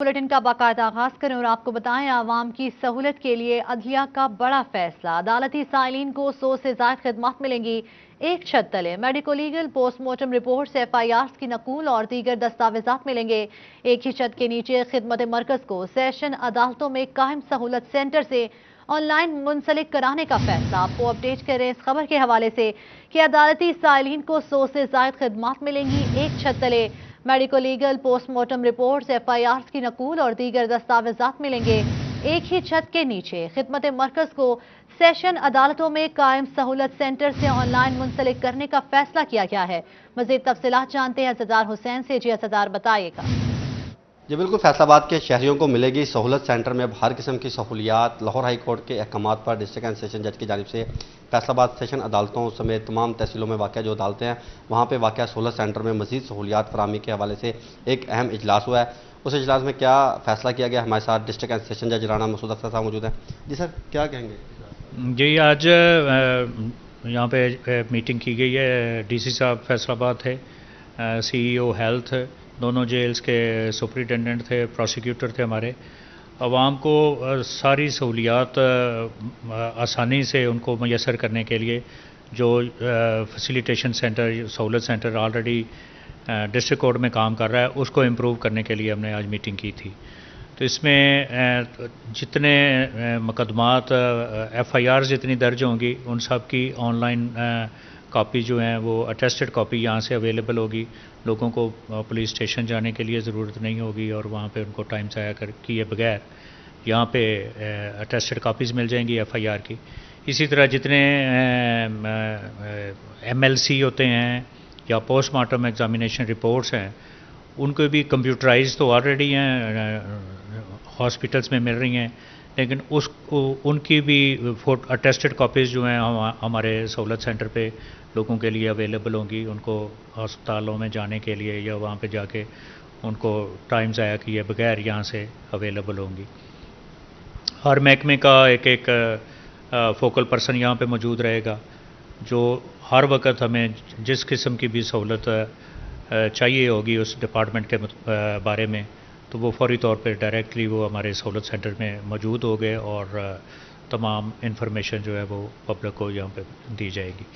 Bulletin का बाकायदा आगाज करें और आपको बताएं, आवाम की सहूलत के लिए अदलिया का बड़ा फैसला। अदालती साइलिन को 100 से ज्यादा खिदमत मिलेंगी। एक छत तले मेडिको लीगल, पोस्टमार्टम रिपोर्ट से FIRs की नकूल और दीगर दस्तावेजात मिलेंगे। एक ही छत के नीचे खिदमत मरकज को सेशन अदालतों में कायम सहूलत सेंटर से ऑनलाइन मुंसलिक कराने का फैसला। आपको अपडेट करें इस खबर के हवाले से कि अदालती साइलिन को 100 से ज्यादा खिदमत मिलेंगी। एक छत तले medico legal, postmortem reports, FIRs की नकूल और दीगर दस्तावेजात मिलेंगे। एक ही छत के नीचे खिदमत मरकज को सेशन अदालतों में कायम सहूलत सेंटर से ऑनलाइन मुंसलिक करने का फैसला किया गया है। मजीद तफसीलात जानते हैं असदार हुसैन से। जी असदार, बताइएगा। जी बिल्कुल, फैसलाबाद के शहरियों को मिलेगी सहूलत सेंटर में अब हर किस्म की सहूलियात। लाहौर हाई कोर्ट के अहकामात पर डिस्ट्रिक्ट एंड सेशन जज की जानिब से फैसलाबाद सेशन अदालतों समेत तमाम तहसीलों में वाक़ जो अदालतें हैं वहाँ पर वाक़ सहूलत सेंटर में मज़ीद सहूलियात फराहमी के हवाले से एक अहम इजलास हुआ है। उस इजलास में क्या फैसला किया गया, हमारे साथ डिस्ट्रिक्ट एंड सेशन जज राना मसूद अख्तर साहब मौजूद हैं। जी सर, क्या कहेंगे? जी, आज यहाँ पे मीटिंग की गई है। DC साहब फैसलाबाद थे, CEO हेल्थ, दोनों जेल्स के सुपरिटेंडेंट थे, प्रोसिक्यूटर थे हमारे। आवाम को सारी सहूलियात आसानी से उनको मैसर करने के लिए जो फैसिलिटेशन सेंटर, सहूलत सेंटर ऑलरेडी डिस्ट्रिक्ट कोर्ट में काम कर रहा है, उसको इम्प्रूव करने के लिए हमने आज मीटिंग की थी। तो इसमें जितने मुकदमात FIR जितनी दर्ज होंगी उन सब की ऑनलाइन कॉपी जो हैं वो अटेस्टेड कॉपी यहाँ से अवेलेबल होगी। लोगों को पुलिस स्टेशन जाने के लिए ज़रूरत नहीं होगी और वहाँ पे उनको टाइम ज़ाया किए बगैर यहाँ पे अटेस्टेड कॉपीज़ मिल जाएंगी FIR की। इसी तरह जितने MLC होते हैं या पोस्टमार्टम एग्जामिनेशन रिपोर्ट्स हैं उनको भी कंप्यूटराइज तो ऑलरेडी हैं, हॉस्पिटल्स में मिल रही हैं, लेकिन उनकी भी अटेस्टेड कॉपीज़ जो हैं हमारे सहूलत सेंटर पे लोगों के लिए अवेलेबल होंगी। उनको अस्पतालों में जाने के लिए या वहाँ पे जाके उनको टाइम ज़ाया किए बगैर यहाँ से अवेलेबल होंगी। हर महकमे का एक फोकल पर्सन यहाँ पे मौजूद रहेगा जो हर वक्त हमें जिस किस्म की भी सहूलत चाहिए होगी उस डिपार्टमेंट के बारे में, तो वो फौरी तौर पे डायरेक्टली वो हमारे सहूलत सेंटर में मौजूद हो गए और तमाम इन्फॉर्मेशन जो है वो पब्लिक को यहाँ पे दी जाएगी।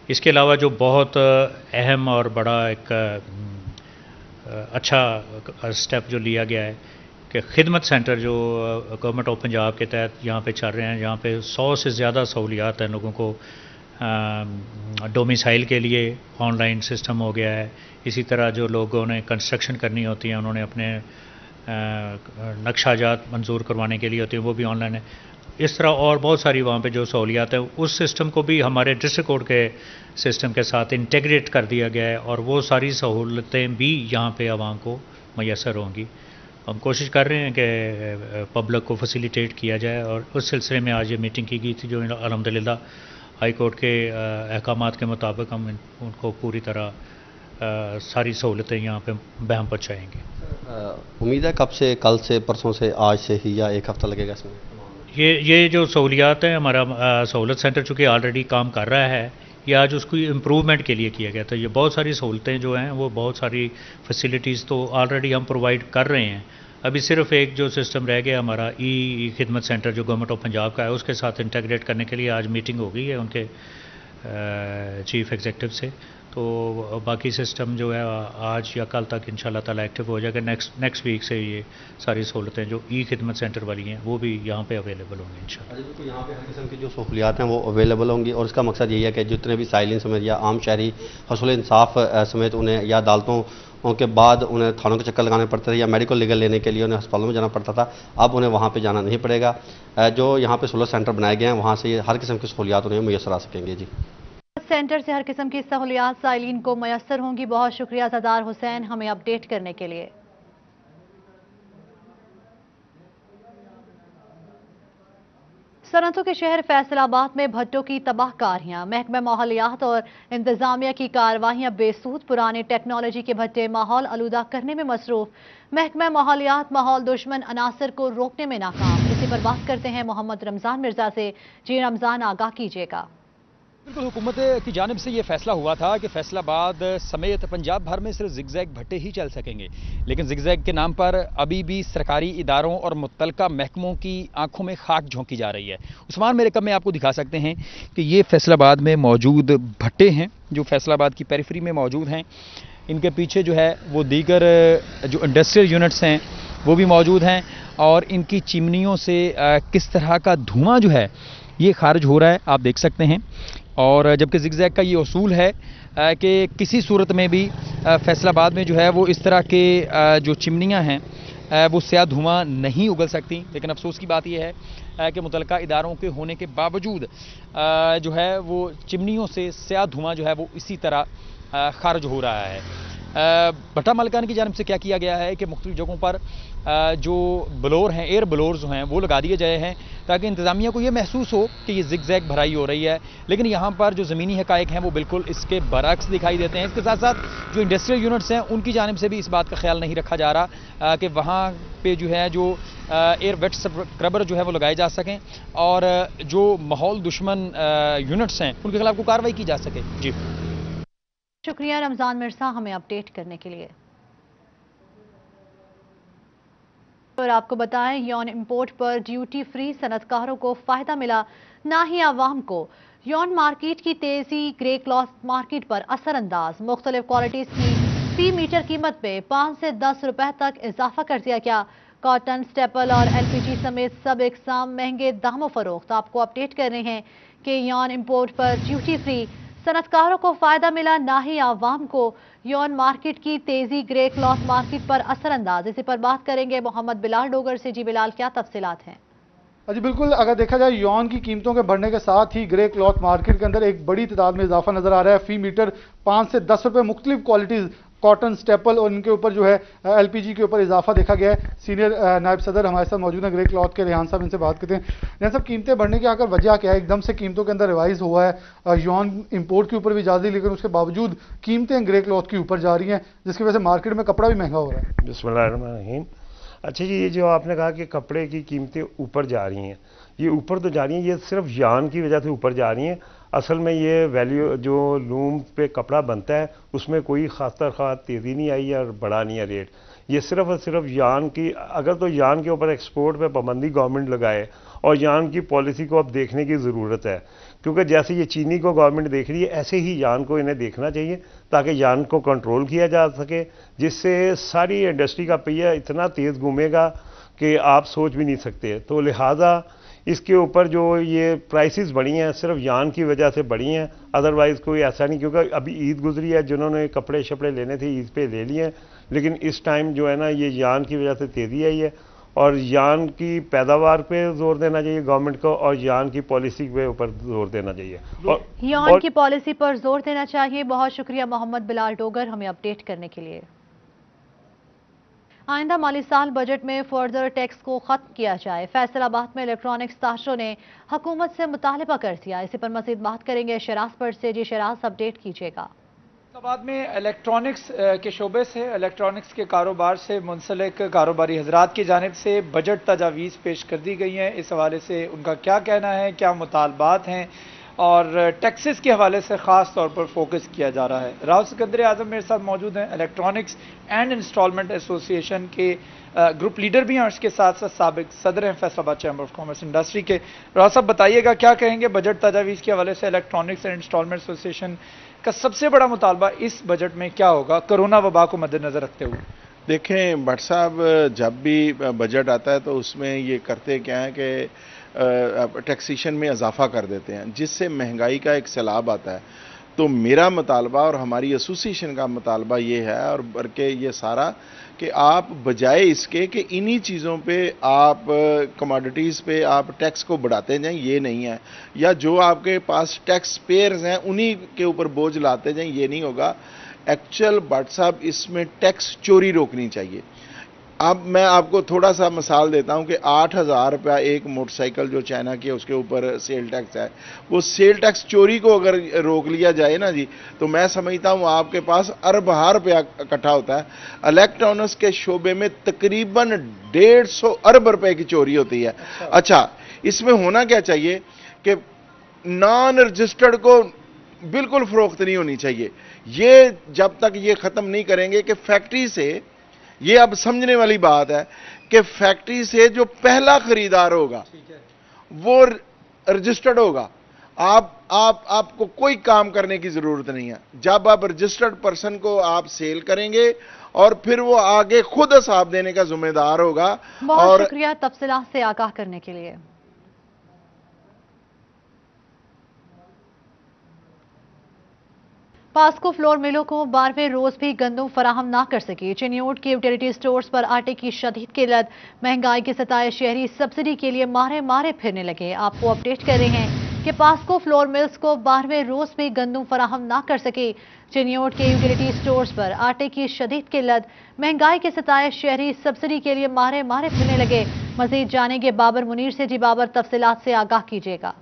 इसके अलावा जो बहुत अहम और बड़ा एक अच्छा स्टेप जो लिया गया है कि खिदमत सेंटर जो गवर्नमेंट ऑफ पंजाब के तहत यहाँ पे चल रहे हैं, यहाँ पे 100 से ज़्यादा सहूलियात हैं लोगों को। डोमिसाइल के लिए ऑनलाइन सिस्टम हो गया है। इसी तरह जो लोगों ने कंस्ट्रक्शन करनी होती है, उन्होंने अपने नक्शाजात मंजूर करवाने के लिए होती है, वो भी ऑनलाइन है। इस तरह और बहुत सारी वहाँ पे जो सहूलियात है उस सिस्टम को भी हमारे डिस्ट्रिक्ट कोर्ट के सिस्टम के साथ इंटीग्रेट कर दिया गया है और वो सारी सहूलतें भी यहाँ पे आवाम को मैसर होंगी। हम कोशिश कर रहे हैं कि पब्लिक को फैसिलिटेट किया जाए और उस सिलसिले में आज ये मीटिंग की गई थी जो अल्हम्दुलिल्लाह हाई कोर्ट के अहकामात के मुताबिक हम उनको पूरी तरह सारी सहूलतें यहाँ पे बहम पहुँचाएँगे। उम्मीद है कब से, कल से, परसों से, आज से ही या एक हफ़्ता लगेगा इसमें? ये जो सहूलियात हैं, हमारा सहूलत सेंटर चूँकि ऑलरेडी काम कर रहा है, ये आज उसको इम्प्रूवमेंट के लिए किया गया था। ये बहुत सारी सहूलतें जो हैं वो बहुत सारी फैसिलिटीज़ तो ऑलरेडी हम प्रोवाइड कर रहे हैं। अभी सिर्फ एक जो सिस्टम रह गया हमारा खिदमत सेंटर जो गवर्नमेंट ऑफ पंजाब का है, उसके साथ इंटीग्रेट करने के लिए आज मीटिंग हो गई है उनके चीफ एग्जीक्यूटिव से। तो बाकी सिस्टम जो है आज या कल तक इंशाल्लाह ताला एक्टिव हो जाएगा। नेक्स्ट वीक से ये सारी सहूलतें जो खिदमत सेंटर वाली हैं वो भी यहाँ पे अवेलेबल होंगी इंशाल्लाह। तो यहाँ पे हर किस्म की जो सहूलियात हैं वो अवेलेबल होंगी और इसका मकसद यही है कि जितने भी साइलिन समेत या आम शहरी हसूल इंसाफ समेत उन्हें या अदालतों के बाद उन्हें थानों के चक्कर लगाने पड़ते थे या मेडिकल लीगल लेने के लिए उन्हें अस्पतालों में जाना पड़ता था, अब उन्हें वहाँ पे जाना नहीं पड़ेगा। जो यहाँ पे सहूलत सेंटर बनाए गए हैं वहाँ से हर किस्म की सहूलियात उन्हें मैसर आ सकेंगे। जी, सेंटर से हर किस्म की सहूलियात साइलिन को मैसर होंगी। बहुत शुक्रिया असदार हुसैन हमें अपडेट करने के लिए। सनतों के शहर फैसलाबाद में भट्टों की तबाहकारियां, महकमा माहौलियात और इंतजामिया की कार्रवाइयां बेसूद। पुराने टेक्नोलॉजी के भट्टे माहौल आलूदा करने में मसरूफ। महकमा माहौलियात माहौल दुश्मन अनासर को रोकने में नाकाम। इसी पर बात करते हैं मोहम्मद रमजान मिर्जा से। जी रमजान, आगाह कीजिएगा। बिल्कुल हुकूमत की जानिब से ये फैसला हुआ था कि फैसलाबाद समेत पंजाब भर में सिर्फ जिगजैग भट्टे ही चल सकेंगे, लेकिन जिगजैग के नाम पर अभी भी सरकारी इदारों और मुत्तलका महकमों की आंखों में खाक झोंकी जा रही है। उस्मान मेरे कब में आपको दिखा सकते हैं कि ये फैसलाबाद में मौजूद भट्टे हैं जो फैसलाबाद की पेरिफेरी में मौजूद हैं। इनके पीछे जो है वो दीगर जो इंडस्ट्रियल यूनिट्स हैं वो भी मौजूद हैं और इनकी चिमनियों से किस तरह का धुआं जो है ये खारिज हो रहा है आप देख सकते हैं। और जबकि जिगजैग का ये उसूल है कि किसी सूरत में भी फैसलाबाद में जो है वो इस तरह के जो चिमनियां हैं वो स्याह धुआं नहीं उगल सकती, लेकिन अफसोस की बात यह है कि मुतलका इदारों के होने के बावजूद जो है वो चिमनियों से स्याह धुआं जो है वो इसी तरह खारिज हो रहा है। भट्टा मालिकान की जानिब से क्या किया गया है कि मुख्तलिफ जगहों पर जो ब्लोर हैं, एयर ब्लोर्स जो हैं वो लगा दिए गए हैं ताकि इंतज़ामिया को ये महसूस हो कि ये जिगजैग भराई हो रही है, लेकिन यहाँ पर जो ज़मीनी हक़ाइक़ हैं वो बिल्कुल इसके बरअक्स दिखाई देते हैं। इसके साथ साथ जो इंडस्ट्रियल यूनिट्स हैं उनकी जानिब से भी इस बात का ख्याल नहीं रखा जा रहा कि वहाँ पे जो है जो एयर वेट स्क्रबर जो है वो लगाए जा सकें और जो माहौल दुश्मन यूनिट्स हैं उनके खिलाफ को कार्रवाई की जा सके। जी शुक्रिया रमजान मिर्जा हमें अपडेट करने के लिए। और आपको बताएं यौन इंपोर्ट पर ड्यूटी फ्री सनतकारों को फायदा मिला, ना ही आवाम को। यौन मार्केट की तेजी ग्रे क्लॉथ मार्केट पर असरअंदाज। मुख्तलिफ क्वालिटीज की फी मीटर कीमत में 5 से 10 रुपए तक इजाफा कर दिया गया। कॉटन, स्टेपल और LPG समेत सब इकसाम महंगे दामों फरोख्त। आपको अपडेट कर रहे हैं कि यौन इंपोर्ट पर ड्यूटी फ्री सनतकारों को फायदा मिला, ना ही आवाम को। यौन मार्केट की तेजी ग्रे क्लॉथ मार्केट पर असरअंदाज। इसी पर बात करेंगे मोहम्मद बिलाल डोगर से। जी बिलाल, क्या तफसीलात हैं? जी बिल्कुल, अगर देखा जाए यौन की कीमतों के बढ़ने के साथ ही ग्रे क्लॉथ मार्केट के अंदर एक बड़ी तादाद में इजाफा नजर आ रहा है। फी मीटर 5 से 10 रुपए मुख्तलिफ क्वालिटीज कॉटन, स्टेपल और इनके ऊपर जो है LPG के ऊपर इजाफा देखा गया है। सीनियर नायब सदर हमारे साथ मौजूद है ग्रे क्लॉथ के, रेहान साहब, इनसे बात करते हैं। रेहान साहब, कीमतें बढ़ने की आकर वजह क्या है? एकदम से कीमतों के अंदर रिवाइज हुआ है, यौन इंपोर्ट के ऊपर भी ज्यादा, लेकिन उसके बावजूद कीमतें ग्रे क्लॉथ के ऊपर जा रही हैं, जिसकी वजह से मार्केट में कपड़ा भी महंगा हो रहा है। बिस्मिल्लाहिर्रहमानिर्रहीम। अच्छा जी, ये जो आपने कहा कि कपड़े की कीमतें ऊपर जा रही हैं, ये ऊपर तो जा रही हैं, ये सिर्फ यान की वजह से ऊपर जा रही हैं। असल में ये वैल्यू जो लूम पे कपड़ा बनता है उसमें कोई खातर खास तेज़ी नहीं आई है और बढ़ा नहीं है रेट। ये सिर्फ और सिर्फ यान की, अगर तो यान के ऊपर एक्सपोर्ट पे पाबंदी गवर्नमेंट लगाए और यान की पॉलिसी को अब देखने की ज़रूरत है, क्योंकि जैसे ये चीनी को गवर्नमेंट देख रही है ऐसे ही यान को इन्हें देखना चाहिए ताकि यान को कंट्रोल किया जा सके, जिससे सारी इंडस्ट्री का पहिया इतना तेज़ घूमेगा कि आप सोच भी नहीं सकते। तो लिहाजा इसके ऊपर जो ये प्राइसेस बढ़ी हैं सिर्फ यान की वजह से बढ़ी हैं, अदरवाइज़ कोई ऐसा नहीं, क्योंकि अभी ईद गुजरी है, जिन्होंने कपड़े शपड़े लेने थे ईद पे ले लिए हैं, लेकिन इस टाइम जो है ना ये यान की वजह से तेज़ी आई है और यान की पैदावार पे जोर देना चाहिए गवर्नमेंट को और यान की पॉलिसी पे ऊपर जोर देना चाहिए और यान की पॉलिसी पर जोर देना चाहिए। बहुत शुक्रिया मोहम्मद बिलाल डोगर हमें अपडेट करने के लिए। आइंदा माली साल बजट में फर्दर टैक्स को खत्म किया जाए। फैसलाबाद में इलेक्ट्रॉनिक्स ताशरों ने हुकूमत से मुतालबा कर दिया। इसी पर मजीद बात करेंगे शराज पर से। जी शराज, अपडेट कीजिएगा। फैसलाबाद में इलेक्ट्रॉनिक्स के शोबे से, इलेक्ट्रॉनिक्स के कारोबार से मुंसलिक कारोबारी हजरात की जानिब से बजट तजावीज़ पेश कर दी गई हैं। इस हवाले से उनका क्या कहना है, क्या मुतालबात हैं और टैक्सेस के हवाले से ख़ास तौर पर फोकस किया जा रहा है। राव सिकंदर आज़म मेरे साथ मौजूद हैं, इलेक्ट्रॉनिक्स एंड इंस्टॉलमेंट एसोसिएशन के ग्रुप लीडर भी हैं और इसके साथ साथ साबिक सदर हैं Faisalabad chamber of commerce industry के। राव साहब, बताइएगा क्या कहेंगे बजट तजावीज़ के हवाले से? इलेक्ट्रॉनिक्स एंड इंस्टॉलमेंट एसोसिएशन का सबसे बड़ा मुतालबा इस बजट में क्या होगा कोरोना वबा को मद्देनजर रखते हुए? देखें भट्ट साहब, जब भी बजट आता है तो उसमें ये करते क्या है कि टैक्सेशन में इजाफा कर देते हैं, जिससे महंगाई का एक सैलाब आता है। तो मेरा मुतालबा और हमारी एसोसिएशन का मुतालबा ये है, और बल्कि ये सारा, कि आप बजाय इसके कि इन्हीं चीज़ों पे आप कमोडिटीज़ पे आप टैक्स को बढ़ाते जाएं, ये नहीं है, या जो आपके पास टैक्स पेयर्स हैं उन्हीं के ऊपर बोझ लाते जाएं, ये नहीं होगा। एक्चुअल भट्ट साहब इसमें टैक्स चोरी रोकनी चाहिए। अब मैं आपको थोड़ा सा मिसाल देता हूं कि 8,000 रुपया एक मोटरसाइकिल जो चाइना की है उसके ऊपर सेल टैक्स है, वो सेल टैक्स चोरी को अगर रोक लिया जाए ना जी, तो मैं समझता हूं आपके पास अरब रुपया इकट्ठा होता है। इलेक्ट्रॉनिक्स के शोबे में तकरीबन 150 अरब रुपए की चोरी होती है। अच्छा, इसमें होना क्या चाहिए कि नॉन रजिस्टर्ड को بالکل فروخت نہیں ہونی چاہیے. یہ جب تک یہ ختم نہیں کریں گے کہ فیکٹری سے, یہ اب سمجھنے والی بات ہے کہ فیکٹری سے جو پہلا خریدار ہوگا وہ رجسٹرڈ ہوگا. آپ کو کوئی کام کرنے کی ضرورت نہیں ہے. جب آپ رجسٹرڈ پرسن کو آپ سیل کریں گے اور پھر وہ آگے خود حساب دینے کا ذمہ دار ہوگا. بہت شکریہ تفصیلات سے آگاہ کرنے کے لیے. پاسکو فلور ملوں کو 12ویں روز بھی گندم فراہم نہ کر سکی. چنیوٹ کے یوٹیلیٹی سٹورز پر آٹے کی شدید قلت, مہنگائی کے ستائے شہری سبسڈی کے لیے مارے پھرنے لگے. آپ کو اپڈیٹ کر رہے ہیں کہ پاسکو فلور ملز کو 12ویں روز بھی گندم فراہم نہ کر سکی. چنیوٹ کے یوٹیلیٹی سٹورز پر آٹے کی شدید قلت, مہنگائی کے ستائے شہری سبسڈی کے لیے مارے پھرنے لگے. مزید جانیں گے بابر منیر سے. جی بابر, تفصیلات سے آگاہ کیجیے گا.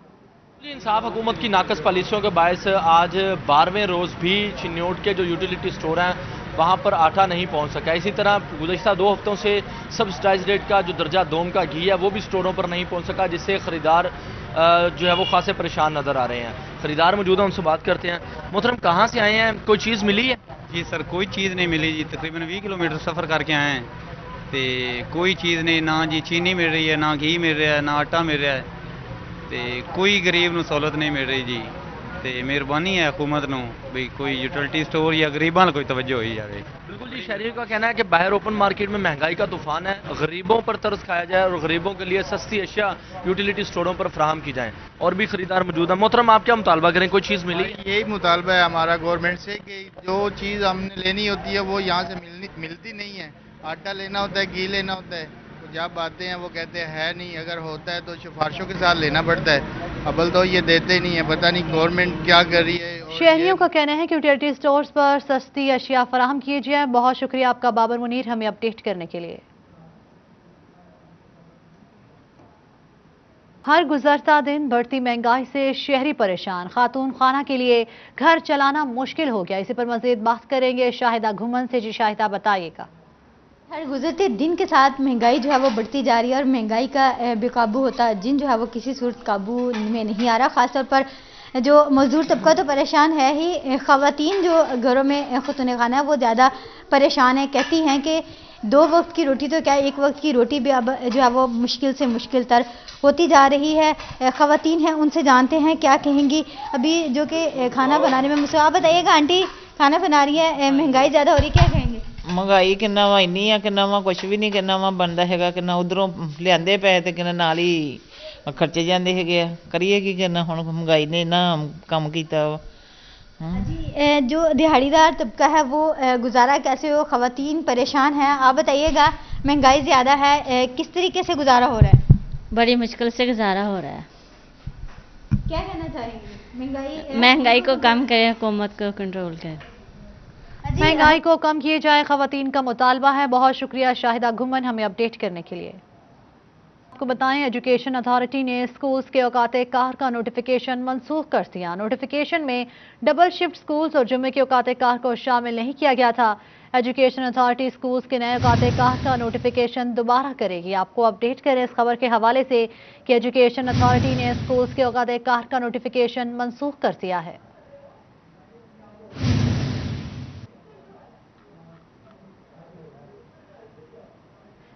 انصاف حکومت کی ناقص پالیسیوں کے باعث آج 12ویں روز بھی چنیوٹ کے جو یوٹیلیٹی سٹور ہیں وہاں پر آٹا نہیں پہنچ سکا. اسی طرح گزشتہ 2 ہفتوں سے سبسڈائز ریٹ کا جو درجہ دوم کا گھی ہے وہ بھی سٹوروں پر نہیں پہنچ سکا, جس سے خریدار جو ہے وہ خاصے پریشان نظر آ رہے ہیں. خریدار موجود ہیں, ان سے بات کرتے ہیں. محترم, کہاں سے آئے ہیں, کوئی چیز ملی ہے؟ جی سر, کوئی چیز نہیں ملی جی. تقریباً 20 کلومیٹر سفر کر کے آئے ہیں تے کوئی چیز نہیں. نہ جی چینی مل رہی ہے, نہ گھی مل رہا ہے, نہ آٹا مل رہا ہے تے کوئی غریب نو سہولت نہیں مل رہی جی. تے مہربانی ہے حکومت نو بھی کوئی یوٹیلیٹی سٹور یا غریباں کوئی توجہ ہوئی جائے. بالکل جی, شہریوں کا کہنا ہے کہ باہر اوپن مارکیٹ میں مہنگائی کا طوفان ہے, غریبوں پر ترس کھایا جائے اور غریبوں کے لیے سستی اشیاء یوٹیلیٹی سٹوروں پر فراہم کی جائیں. اور بھی خریدار موجود ہیں. محترم, آپ کیا مطالبہ کریں, کوئی چیز ملی؟ یہی مطالبہ ہے ہمارا گورنمنٹ سے کہ جو چیز ہم نے لینی ہوتی ہے وہ یہاں سے ملتی نہیں ہے. آٹا لینا ہوتا ہے, گھی لینا ہوتا ہے, جب آتے ہیں وہ کہتے ہیں نہیں, اگر ہوتا ہے تو سفارشوں کے ساتھ لینا پڑتا ہے. ابل تو یہ دیتے ہی نہیں ہے, پتہ نہیں گورنمنٹ کیا کر رہی ہے. شہریوں کا کہنا ہے کہ یوٹیلیٹی سٹورز پر سستی اشیاء فراہم کیے جائیں. بہت شکریہ آپ کا بابر منیر, ہمیں اپڈیٹ کرنے کے لیے. ہر گزرتا دن بڑھتی مہنگائی سے شہری پریشان, خاتون خانہ کے لیے گھر چلانا مشکل ہو گیا. اسی پر مزید بات کریں گے شاہدہ گھمن سے. جی شاہدہ, بتائیے گا. ہر گزرتے دن کے ساتھ مہنگائی جو ہے وہ بڑھتی جا رہی ہے اور مہنگائی کا بے قابو ہوتا جن جو ہے وہ کسی صورت قابو میں نہیں آ رہا. خاص طور پر جو مزدور طبقہ تو پریشان ہے ہی, خواتین جو گھروں میں خاتون خانہ ہے وہ زیادہ پریشان ہیں. کہتی ہیں کہ 2 وقت کی روٹی تو کیا, 1 وقت کی روٹی بھی اب جو ہے وہ مشکل سے مشکل تر ہوتی جا رہی ہے. خواتین ہیں, ان سے جانتے ہیں کیا کہیں گی ابھی جو کہ کھانا بنانے میں مصروف. آپ بتائیے گا آنٹی, کھانا بنا رہی ہے, مہنگائی زیادہ ہو رہی ہے, کیا کہیں گے؟ ਮਹਿੰਗਾਈ ਕਿੰਨਾ ਵਾ ਇੰਨੀ ਆ, ਕਿੰਨਾ ਵਾ ਕੁਛ ਵੀ ਨਹੀਂ, ਕਿੰਨਾ ਵਾ ਬਣਦਾ ਹੈਗਾ, ਕਿੰਨਾ ਉਧਰੋਂ ਲਿਆਂਦੇ ਪਏ ਤੇ ਕਿੰਨਾ ਨਾਲ ਹੀ ਖਰਚੇ ਜਾਂਦੇ ਹੈਗੇ ਆ. ਕਰੀਏ ਕੀ ਕਰਨਾ ਹੁਣ, ਮਹਿੰਗਾਈ ਨੇ ਇੰਨਾ ਕੰਮ ਕੀਤਾ ਵਾ. جی جو دیہڑی دار طبقہ ہے وہ گزارا کیسے ہو, خواتین پریشان ہیں. آپ بتائیے گا, مہنگائی زیادہ ہے, کس طریقے سے گزارا ہو رہا ہے؟ بڑی مشکل سے گزارا ہو رہا ہے. کیا کہنا چاہیں گے؟ مہنگائی کو کم کرے, حکومت کو کنٹرول کرے. مہنگائی کو کم کیے جائے, خواتین کا مطالبہ ہے. بہت شکریہ شاہدہ گھمن, ہمیں اپڈیٹ کرنے کے لیے. آپ کو بتائیں ایجوکیشن اتھارٹی نے سکولز کے اوقات کار کا نوٹیفیکیشن منسوخ کر دیا. نوٹیفیکیشن میں ڈبل شفٹ سکولز اور جمعے کے اوقات کار کو شامل نہیں کیا گیا تھا. ایجوکیشن اتھارٹی سکولز کے نئے اوقات کار کا نوٹیفیکیشن دوبارہ کرے گی. آپ کو اپڈیٹ کریں اس خبر کے حوالے سے کہ ایجوکیشن اتھارٹی نے سکولز کے اوقات کار کا نوٹیفیکیشن منسوخ کر دیا ہے.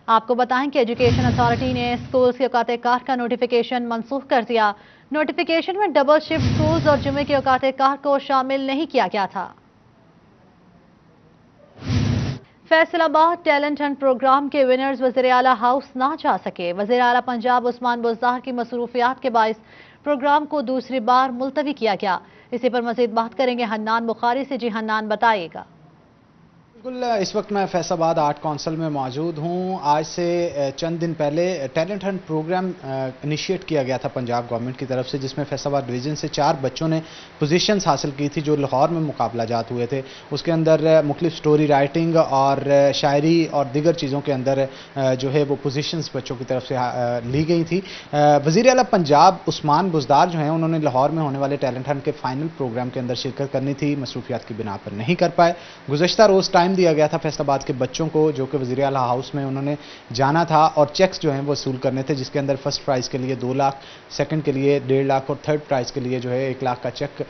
آپ کو بتائیں کہ ایجوکیشن اتھارٹی نے سکولز کے اوقات کار کا نوٹیفیکیشن منسوخ کر دیا. نوٹیفیکیشن میں ڈبل شفٹ سکولز اور جمعے کے اوقات کار کو شامل نہیں کیا گیا تھا. فیصل آباد ٹیلنٹ ہنٹ پروگرام کے ونرز وزیر اعلیٰ ہاؤس نہ جا سکے. وزیر اعلیٰ پنجاب عثمان بزدار کی مصروفیات کے باعث پروگرام کو دوسری بار ملتوی کیا گیا. اسی پر مزید بات کریں گے حنان بخاری سے. جی حنان, بتائیے گا. بالکل, اس وقت میں فیصل آباد آرٹ کونسل میں موجود ہوں. آج سے چند دن پہلے ٹیلنٹ ہنٹ پروگرام انیشیٹ کیا گیا تھا پنجاب گورنمنٹ کی طرف سے, جس میں فیصل آباد ڈویژن سے 4 بچوں نے پوزیشنز حاصل کی تھی جو لاہور میں مقابلہ جات ہوئے تھے. اس کے اندر مختلف سٹوری رائٹنگ اور شاعری اور دیگر چیزوں کے اندر جو ہے وہ پوزیشنز بچوں کی طرف سے لی گئی تھی. وزیر اعلیٰ پنجاب عثمان بزدار جو ہیں انہوں نے لاہور میں ہونے والے ٹیلنٹ ہنٹ کے فائنل پروگرام کے اندر شرکت کرنی تھی, مصروفیات کی بنا پر نہیں کر پائے. گزشتہ روز ٹائم टाइम दिया गया था फैसलाबाद के बच्चों को, जो कि वज़ीर आला हाउस में उन्होंने जाना था और चेक्स जो हैं वो वसूल करने थे, जिसके अंदर फर्स्ट प्राइज़ के लिए 2 लाख, सेकंड के लिए 1.5 लाख और थर्ड प्राइज़ के लिए जो है 1 लाख का चेक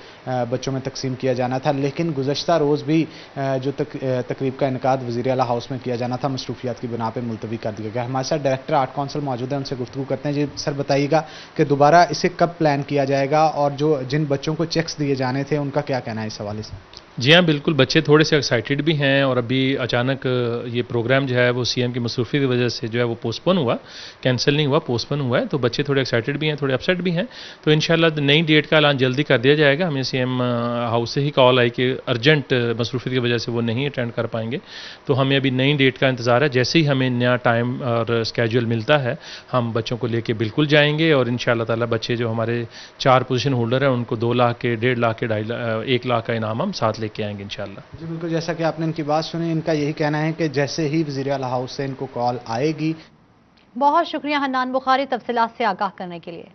बच्चों में तकसीम किया जाना था। लेकिन गुज़श्ता रोज़ भी जो तकरीब का इनकाद वज़ीर आला हाउस में किया जाना था, मसरूफियात की बिना पर मुलतवी कर दिया गया। हमारे साथ डायरेक्टर आर्ट काउंसिल मौजूद है, उनसे गुफ्तगू करते हैं। जी सर, बताइएगा कि दोबारा इसे कब प्लान किया जाएगा और जो जिन बच्चों को चेक्स दिए जाने थे उनका क्या कहना है इस हवाले से? जी हाँ, बिल्कुल, बच्चे थोड़े से एक्साइटेड भी हैं और अभी अचानक ये प्रोग्राम जो है वो सीएम की मसरूफी की वजह से जो है वो पोस्टपोन हुआ, कैंसिल नहीं हुआ, पोस्टपोन हुआ है, तो बच्चे थोड़े एक्साइटेड भी हैं, थोड़े अपसेट भी हैं। तो इंशाल्लाह नई डेट का ऐलान जल्दी कर दिया जाएगा। हमें सीएम हाउस से ही कॉल आई कि अर्जेंट मसरूफी की वजह से वो नहीं अटेंड कर पाएंगे, तो हमें अभी नई डेट का इंतज़ार है। जैसे ही हमें नया टाइम और स्केड्यूल मिलता है हम बच्चों को लेके बिल्कुल जाएंगे और इंशाल्लाह ताला बच्चे जो हमारे 4 पोजीशन होल्डर हैं उनको 2 लाख के, 1.5 लाख के, 1 लाख का इनाम हम साथ लेके आएंगे इंशाल्लाह। जी बिल्कुल, जैसा कि आपने इनकी बात सुनी, इनका यही कहना है कि जैसे ही वज़ीर आला हाउस से इनको कॉल आएगी। बहुत शुक्रिया हन्नान बुखारी तफसीलात से आगाह करने के लिए।